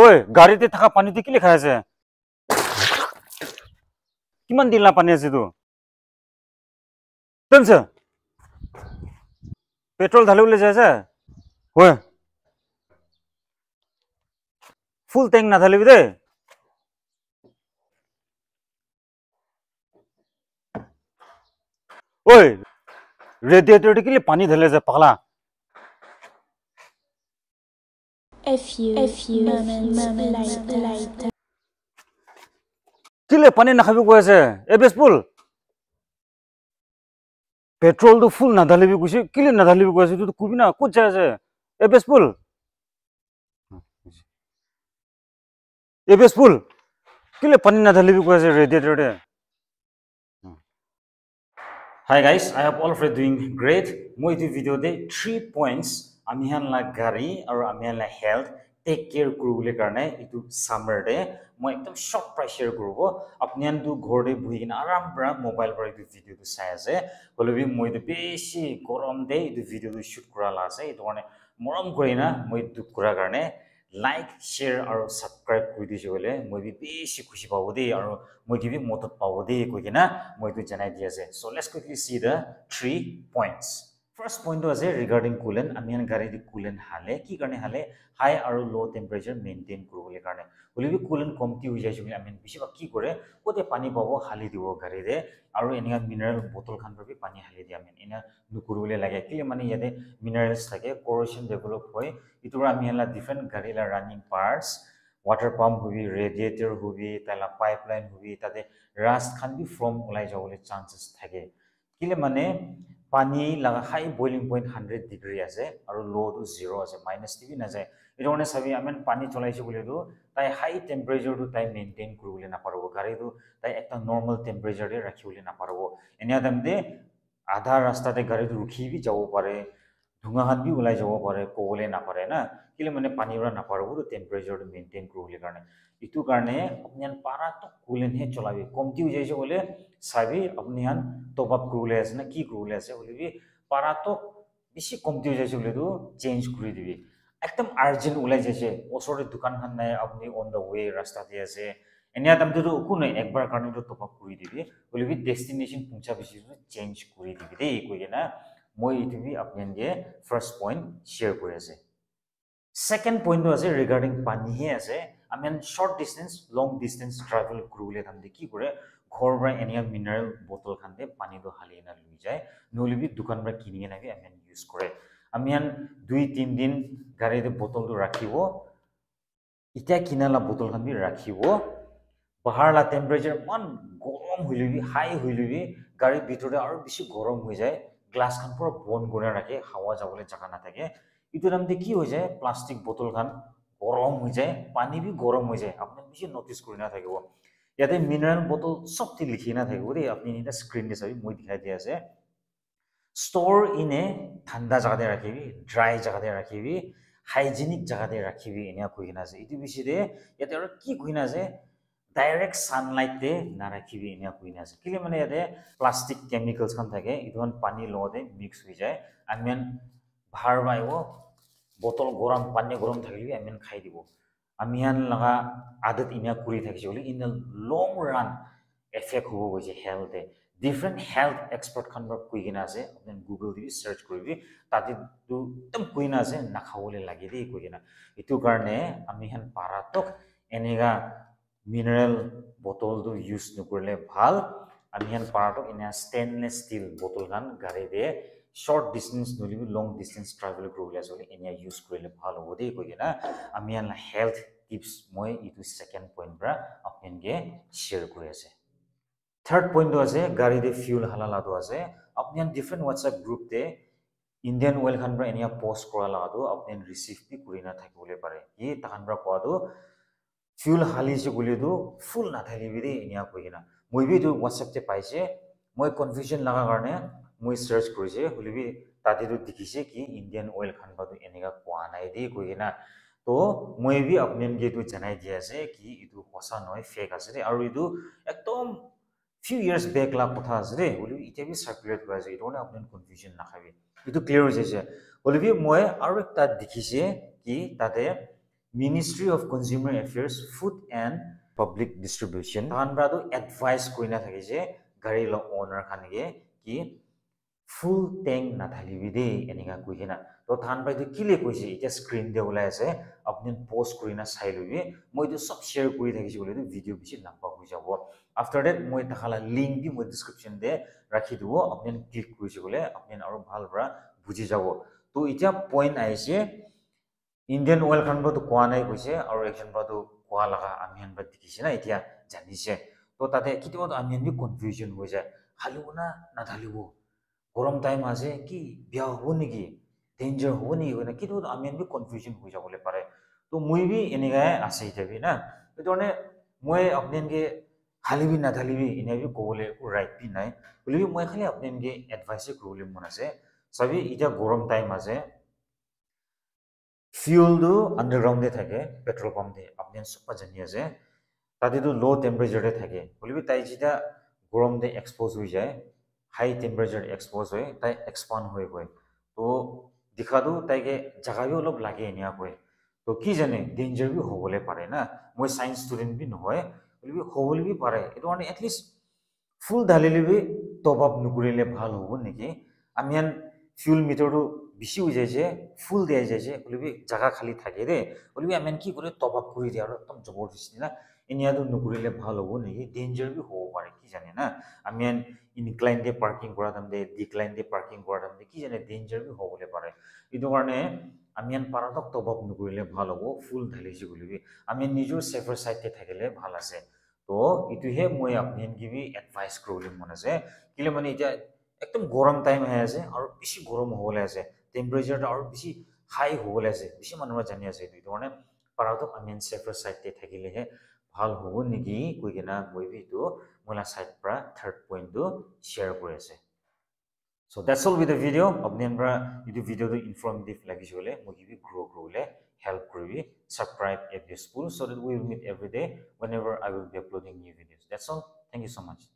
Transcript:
ঐ গাড়ীতে থকা পানীটো কি লিখা আছে কিমান দিন না পানী আছে তো তেনছে পেট্রোল ঢালিবলৈ যায় আছে ঐ ফুল ট্যাঙ্ক না ঢালিবি দে ঐ রেডিয়েটরতে কি পানী ঢালে যায় পাগলা A few moments later. কিলে পানী নাখাবি কৈ আছে এ বেসপুল পেট্রোল তো ফুল না ঢালিবি কৈছে কিলে না ঢালিবি কৈ আছে তুই তো কবি না ক'ত যায় আছে এ বেসপুল কিলে পানী না ঢালিবি কৈ আছে রেডিয়েটরতে Hi guys, I hope all of you are doing great. Moi this video de 3 points amihan la gari aru amihan la health take care kurule karne itu summer de moi ekdom short price share kurubo apnian du ghor de buhi na aram bra mobile par itu video tu sai ase holobi moi de beshi gorom de itu video tu shoot kura la ase itu karne morom korina moi du kura karne like share aru subscribe kuri dise bole moi bi beshi khushi pabo de aru moi gibi motot pabo de koina moi tu janai di ase so let's quickly see the 3 points first point was regarding coolant amian gari di coolant hale ki karne hale high aru low temperature maintain kurule karne holibi coolant komti hoi jai jumi amian bishi ba ki kore kote pani pabo hali dibo gari de aru enia mineral bottle khan bi pani hali di amian ena nukurule lage ki mane yate minerals thake corrosion develop hoy itura amian la different gari la running parts water pump hobi radiator hobi tala pipeline hobi tate rust khan bi from ulai jawole chances thake kile mane pani laga high boiling point 100 degree ase aru low to 0 ase minus tv na jay idone sabi amen pani cholaise bole do tai high temperature to tai maintain kurule na parbo gari do tai ekta normal temperature de rakhibole na parbo enia damde adha rasta te gari do rukhi bi jabo pare dhunga han bi ulai jabo pare kobole na pare na kile mane pani ura na parbo to temperature to maintain kurule karne itu karne apnian para to coolant he cholabi komti ho jaise bole sabi apnian top up kurule ase na ki kurule ase bolibi para to beshi komti ho jaise bole to change kuri dibi ekdom urgent ulai jaise osore dukan khan nai apni on the way rasta de ase enia tamdu to kunai ekbar karne to top up kuri dibi bolibi destination puncha bishi change kuri dibi dei koina moi itu bi apnian ge first point share kore ase second point was regarding pani he ase I mean short distance long distance travel kurule thamde ki kore ghor bra enia mineral bottle khande pani do hali na lui jay nolibi dukan bra kini na bi I mean use kore amian 2-3 din gari de bottle do rakhibo ita kinala bottle khan bi rakhibo bahar la temperature man gorom hoilebi high hoilebi gari bitore aru bishi gorom hoi jay glass khan pura bon gona rakhe hawa jabole jaga na thake itu namde ki hoi jay plastic bottle khan গরম হয়ে যায় পানি B গরম হয়ে যায় আপনি বেশি notice করে না থাকিব ইয়াতে মিনারেল বোতল সবটি লিখি না থাকিব রে আপনি এটা স্ক্রিন দে চাবি মই দেখাই দি আছে স্টোর ইন এ ঠান্ডা জায়গাতে রাখিবি ড্রাই জায়গাতে রাখিবি হাইজিনিক জায়গাতে রাখিবি এনিয়া কইনা আছে ইতি বেশি দে ইয়াতে আর কি কইনা আছে ডাইরেক্ট সানলাইট দে না রাখিবি এনিয়া কইনা আছে কিলে মানে ইয়াতে প্লাস্টিক কেমিক্যালস খান থাকে ইদন পানি লতে মিক্স হয়ে যায় আমিন ভার বাইও botol goram pani goram thakili amen khai dibo amihan laga adat inya kuri thakise boli in the long run effect hobo goje health e different health expert khan ba kuigina ase apen google di search koribi tati tu tam kuina ase na khawole lagi di kuigina itu karne amihan paratok eniga mineral bottle do use nukurle bhal amihan paratok ina stainless steel bottle kan gari de short distance nolibi long distance travel kurule asole enia use kurile bhalo hode koina amian la health tips moi itu second point bra apnen ge share kuri ase third point do ase gari de fuel halala do ase apnian different whatsapp group te indian oil khan bra enia post kora la do apnen receive bi kurina thakibole pare ye tahan bra kwa do fuel halise gule do full na thalibi de enia koina moi bi do whatsapp te paise moi confusion laga karne moi search korise holibi tati to dikhise ki indian oil khan ba to enega kwa nai de koina to moi bi apnen ge to janai dia ase ki itu hosa noi fake ase de aru itu ekdom few years back la kotha ase de holibi ite bi circulate kora ase itu ne apnen confusion na khabi itu clear hoise holibi moi aru ekta dikhise ki tate Ministry of Consumer Affairs Food and Public Distribution tahan bra tu advice koina thake je gari lo owner khan ge ki full tank na thalibi de eninga kuhina to than bai tu kile koise eta screen de ulai ase apni post kurina sai lobi moi tu sab share kuri thakisi bole tu video bishi lamba hoi jabo after that moi takhala link bi moi description de rakhi dibo apni click kurisi bole apni aro bhal bra buji jabo to eta point aise Indian oil khan ba tu kwa nai koise aro action ba tu kwa laga amian ba dikise na etia janise to tate kitiba to amian bi confusion hoi jay halibo na thalibo গরম time আছে কি বিয়া হব নেকি danger হব নেকি না কিন্তু আমি এনবি কনফিউজন হৈ যাবলৈ পাৰে তো মই বি এনেকাই আছে ইতাবি না এইটো মানে মই আপোনানকে হালিবি না ঢালিবি এনেবি ক'বলৈ ৰাইট বি নাই বুলি মই খালি আপোনানকে এডভাইচ কৰিবলৈ মন আছে চাবি এটা গৰম টাইম আছে ফিউলটো আন্ডাৰগ্ৰাউণ্ডে থাকে পেট্ৰল পাম্প দে আপুনি সব জানি আছে তাতেতো লো টেম্পারেচারে থাকে বলিবি তাই যেটা গরম দে এক্সপোজ হৈ যায় হাই টেম্পারেচার এক্সপোজ হয় তাই এক্সপান্ড হৈ গয় তো দেখাতো তাইকে জাগা বি অলপ লাগে এনিয়া কয় তো কি জানে ডেঞ্জাৰ বি হ'বলৈ পাৰে না মই সায়েন্স স্টুডেন্ট বি নহয় বলিবি হ'বলৈ বি পাৰে এটো মানে এটলিষ্ট ফুল ঢালিলে বি টপ আপ নকৰিলে ভাল হ'ব নেকি আমি আন ফিউল মিটাৰটো বেছি হৈ যায় যে ফুল দিয়া যায় যে বলিবি জাগা খালি থাকে দে বলিবি আমি কি কৰে টপ আপ কৰি দিয়ে আৰু একদম জবৰদস্তি না এনিয়াটো নকৰিলে ভাল হ'ব নেকি ডেঞ্জাৰ বি হ'ব পাৰে কি জানে না আমি ইনক্লাইন দে পাৰ্কিং কৰা দাম দে ডিক্লাইন দে পাৰ্কিং কৰা দাম দে কি জানে ডেঞ্জাৰ বি হ'বলৈ পাৰে এইটো কাৰণে আমি পাৰাতক টপ আপ নকৰিলে ভাল হ'ব ফুল ঢালিছি বুলিবি আমি নিজৰ সেফাৰ সাইডতে থাকিলে ভাল আছে তো ইটোহে মই আপোনাক বি এডভাইস কৰিবলৈ মন আছে কিলে মানে এতিয়া একদম গৰম টাইম আহি আছে আৰু বেছি গৰম হ'বলৈ আছে টেম্পাৰেচাৰটা আৰু বেছি হাই হ'বলৈ আছে বেছি মানুহে জানি আছে এইটো কাৰণে পাৰাতক আমি সেফাৰ সাইডতে থাকিলেহে ভাল হ'ব নেকি কৈ কিনা মই বি এইটো মোলা সাইড পৰা থাৰ্ড পইণ্টটো শ্বেয়াৰ কৰি আছে So that's all with the video. Apnenbra idu video to informative lagi jole mogi bi grow le help kori subscribe if useful so that we will meet every day whenever I will be uploading new videos. That's all. Thank you so much.